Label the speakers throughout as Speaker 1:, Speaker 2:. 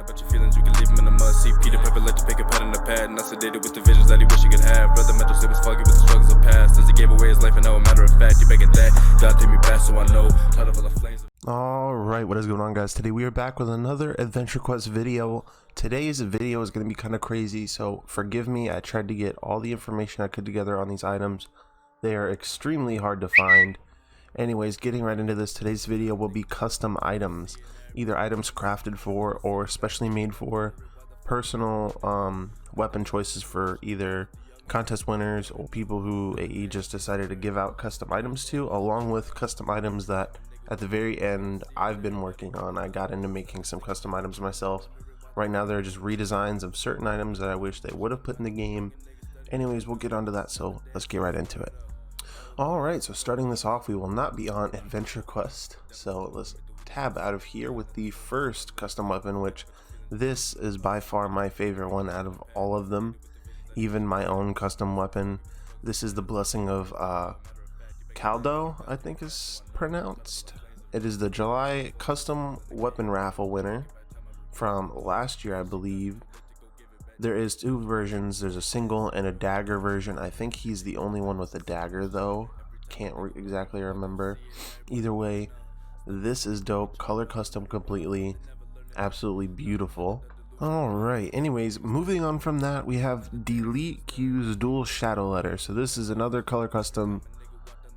Speaker 1: bet your feelings, you can leave him in the mud. See Peter Pepper let you pick a pet in the pad. Not sedated with the visions that he wish he could have. Brother mental state was foggy with the struggles of past. Since he gave away his life, and now a matter of fact, you begging that God take me back so I know. Tired of all the flames.
Speaker 2: Alright, what is going on, guys? Today we are back with another Adventure Quest video. Today's video is going to be kind of crazy, so forgive me. I tried to get all the information I could together on these items. They are extremely hard to find. Anyways, getting right into this, today's video will be custom items. Either items crafted for or specially made for personal weapon choices for either contest winners or people who AE just decided to give out custom items to, along with custom items that at the very end I've been working on. I got into making some custom items myself. Right now they're just redesigns of certain items that I wish they would have put in the game. Anyways, we'll get onto that, so let's get right into it. Alright, so starting this off, we will not be on Adventure Quest, so let's tab out of here with the first custom weapon, which this is by far my favorite one out of all of them, even my own custom weapon. This is the Blessing of Caldo, I think is pronounced. It is the July custom weapon raffle winner from last year, I believe. There is two versions. There's a single and a dagger version. I think he's the only one with a dagger though. Can't exactly remember. Either way, this is dope. Color custom completely. Absolutely beautiful. Alright, anyways, moving on from that, we have Delete Q's Dual Shadow Letter. So this is another color custom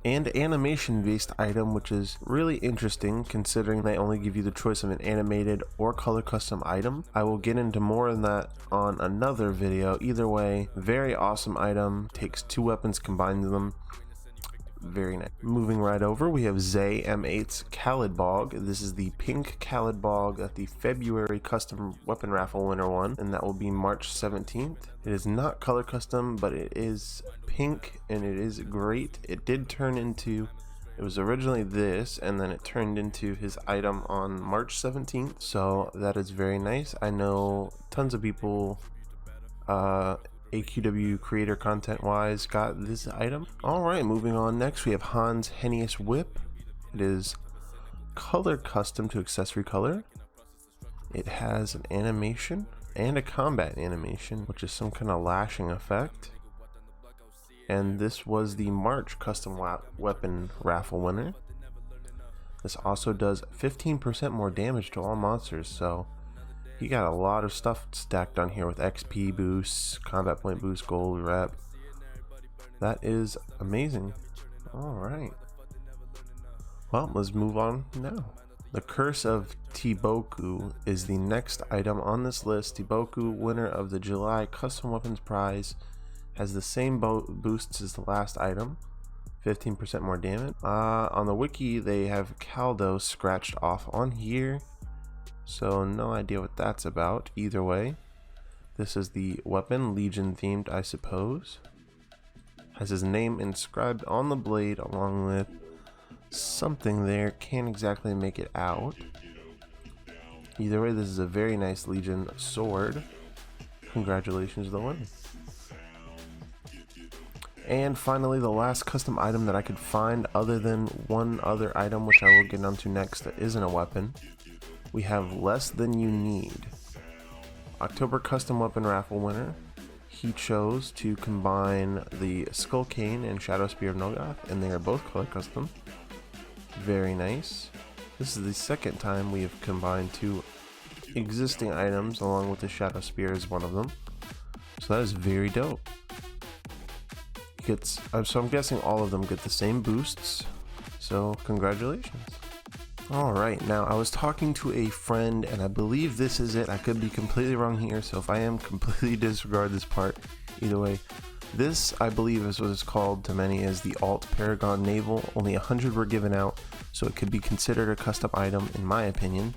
Speaker 2: and animation based item, which is really interesting considering they only give you the choice of an animated or color custom item. I will get into more on that on another video. Either way, very awesome item. Takes two weapons, combines them. Very nice. Moving right over, we have Zay M8's Khaled Bog. This is the pink Khaled Bog that the February custom weapon raffle winner won, and that will be March 17th. It is not color custom, but it is pink and it is great. It did turn into, it was originally this, and then it turned into his item on March 17th, so that is very nice. I know tons of people AQW creator content wise got this item. Alright, moving on. Next we have Han's Hennis whip. It is color custom to accessory color. It has an animation and a combat animation, which is some kind of lashing effect. And this was the March custom weapon raffle winner. This also does 15% more damage to all monsters, so you got a lot of stuff stacked on here with XP boosts, combat point boost, gold rep. That is amazing. Alright. Well, let's move on now. The Curse of T Beaucoup is the next item on this list. T Beaucoup, winner of the July Custom Weapons Prize, has the same boosts as the last item. 15% more damage. On the wiki, they have Caldo scratched off on here. So no idea what that's about. Either way, this is the weapon, Legion themed, I suppose. Has his name inscribed on the blade along with something there. Can't exactly make it out. Either way, this is a very nice Legion sword. Congratulations to the winner. And finally, the last custom item that I could find, other than one other item which I will get onto next that isn't a weapon. We have Less Than You Need. October custom weapon raffle winner. He chose to combine the Skull Cane and Shadow Spear of Nogoth, and they are both color custom. Very nice. This is the second time we have combined two existing items along with the Shadow Spear as one of them. So that is very dope. So I'm guessing all of them get the same boosts. So congratulations. Alright, now I was talking to a friend and I believe this is it. I could be completely wrong here, so if I am, completely disregard this part. Either way, this I believe is what it's called to many as the Alt Aragon Navel. Only 100 were given out, so it could be considered a custom item in my opinion,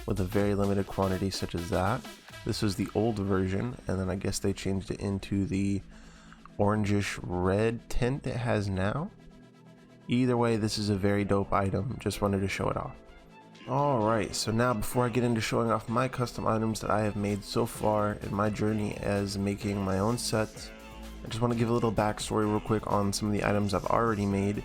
Speaker 2: with a very limited quantity such as that. This was the old version, and then I guess they changed it into the orangish red tint it has now. Either way, this is a very dope item. Just wanted to show it off. Alright, so now before I get into showing off my custom items that I have made so far in my journey as making my own sets, I just want to give a little backstory real quick on some of the items I've already made.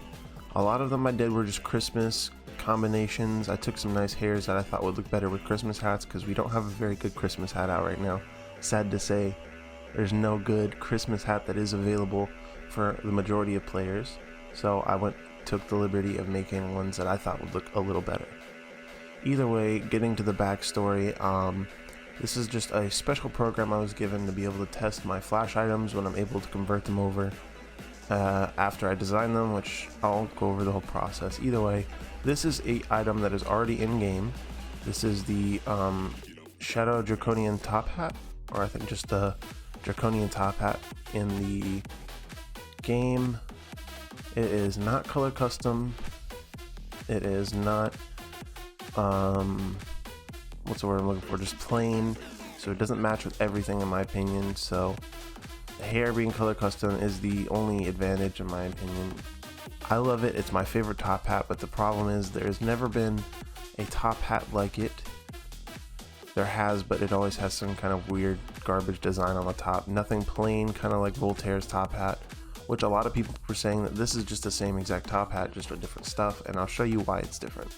Speaker 2: A lot of them I did were just Christmas combinations. I took some nice hairs that I thought would look better with Christmas hats because we don't have a very good Christmas hat out right now. Sad to say, there's no good Christmas hat that is available for the majority of players. So I took the liberty of making ones that I thought would look a little better. Either way, getting to the backstory, this is just a special program I was given to be able to test my flash items when I'm able to convert them over after I design them, which I'll go over the whole process. Either way, this is an item that is already in game. This is the Shadow Draconian Top Hat, or I think just the Draconian Top Hat in the game. It is not color custom. It is not what's the word I'm looking for, just plain, so it doesn't match with everything in my opinion. So the hair being color custom is the only advantage in my opinion. I love it, it's my favorite top hat, but the problem is there's never been a top hat like it. There has, but it always has some kind of weird garbage design on the top, nothing plain, kind of like Voltaire's top hat, which a lot of people were saying that this is just the same exact top hat, just with different stuff, and I'll show you why it's different.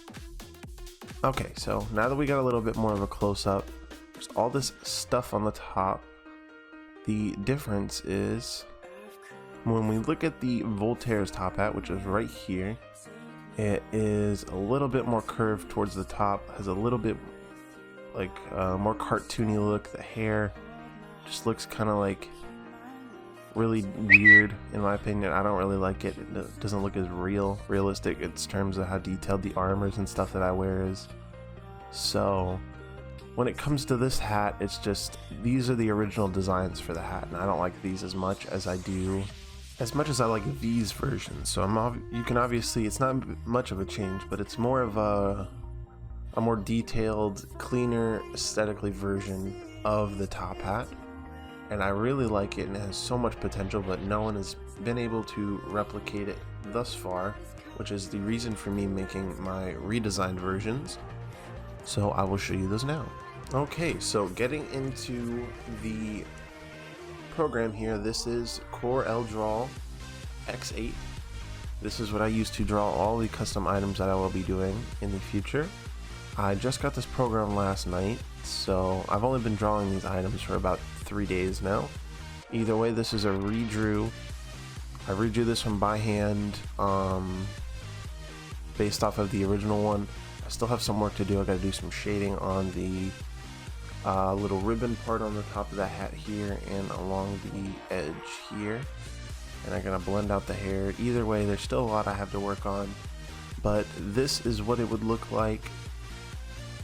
Speaker 2: Okay, so now that we got a little bit more of a close-up, there's all this stuff on the top. The difference is when we look at the Voltaire's top hat, which is right here, it is a little bit more curved towards the top, has a little bit like more cartoony look. The hair just looks kind of like really weird in my opinion. I don't really like it. It doesn't look as realistic in terms of how detailed the armors and stuff that I wear is. So when it comes to this hat, it's just these are the original designs for the hat, and I don't like these as much as I like these versions. So you can obviously, it's not much of a change, but it's more of a more detailed, cleaner, aesthetically version of the top hat. And I really like it, and it has so much potential, but no one has been able to replicate it thus far, which is the reason for me making my redesigned versions. So I will show you those now. Okay, so getting into the program here, this is CorelDRAW X8. This is what I use to draw all the custom items that I will be doing in the future. I just got this program last night, so I've only been drawing these items for about 3 days now. Either way, this is a redrew. I redrew this one by hand, based off of the original one. I still have some work to do. I gotta do some shading on the little ribbon part on the top of the hat here and along the edge here. And I'm gonna blend out the hair. Either way, there's still a lot I have to work on, but this is what it would look like.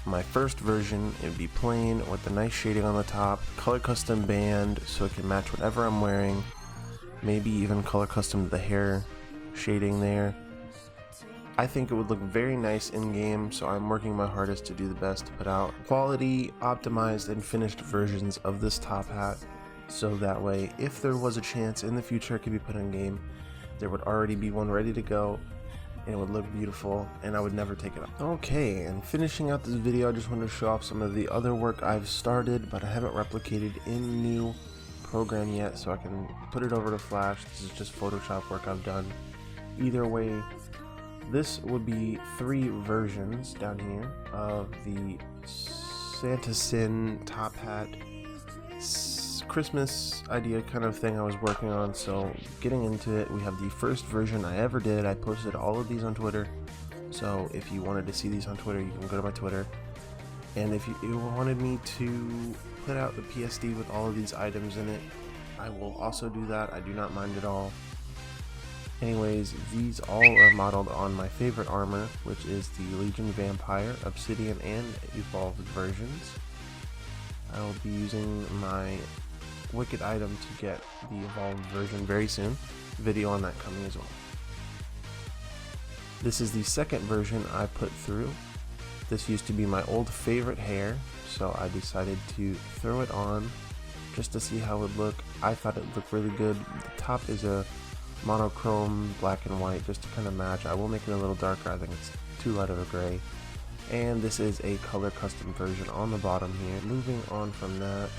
Speaker 2: My first version, it would be plain with the nice shading on the top, color custom band so it can match whatever I'm wearing, maybe even color custom the hair shading there. I think it would look very nice in game, so I'm working my hardest to do the best to put out quality, optimized, and finished versions of this top hat, so that way if there was a chance in the future it could be put in game, there would already be one ready to go, and it would look beautiful, and I would never take it off. Okay, and finishing out this video, I just wanted to show off some of the other work I've started, but I haven't replicated in new program yet, so I can put it over to Flash. This is just Photoshop work I've done. Either way, this would be 3 versions down here of the Santa Sin top hat Christmas idea kind of thing I was working on. So getting into it, we have the first version I ever did. I posted all of these on Twitter, so if you wanted to see these on Twitter, you can go to my Twitter. And if you wanted me to put out the PSD with all of these items in it, I will also do that. I do not mind at all. Anyways, these all are modeled on my favorite armor, which is the Legion Vampire, Obsidian, and Evolved versions. I will be using my Wicked item to get the Evolved version very soon. Video on that coming as well. This is the second version I put through. This used to be my old favorite hair, so I decided to throw it on just to see how it would look. I thought it looked really good. The top is a monochrome black and white just to kind of match. I will make it a little darker. I think it's too light of a gray. And this is a color custom version on the bottom here. Moving on from that,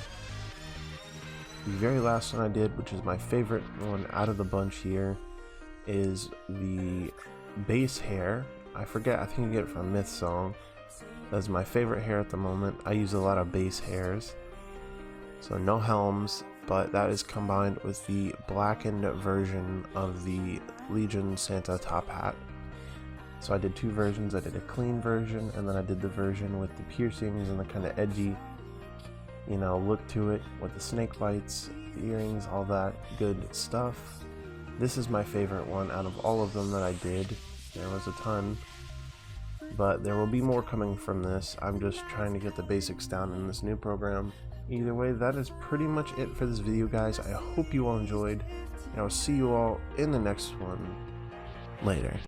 Speaker 2: the very last one I did, which is my favorite one out of the bunch here, is the base hair. I forget, I think you get it from Myth Song. That's my favorite hair at the moment. I use a lot of base hairs. So no helms, but that is combined with the blackened version of the Legion Santa top hat. So I did two versions. I did a clean version, and then I did the version with the piercings and the kind of edgy, you know, look to it with the snake bites, the earrings, all that good stuff. This is my favorite one out of all of them that I did. There was a ton, but there will be more coming from this. I'm just trying to get the basics down in this new program. Either way, that is pretty much it for this video, guys. I hope you all enjoyed, and I'll see you all in the next one. Later.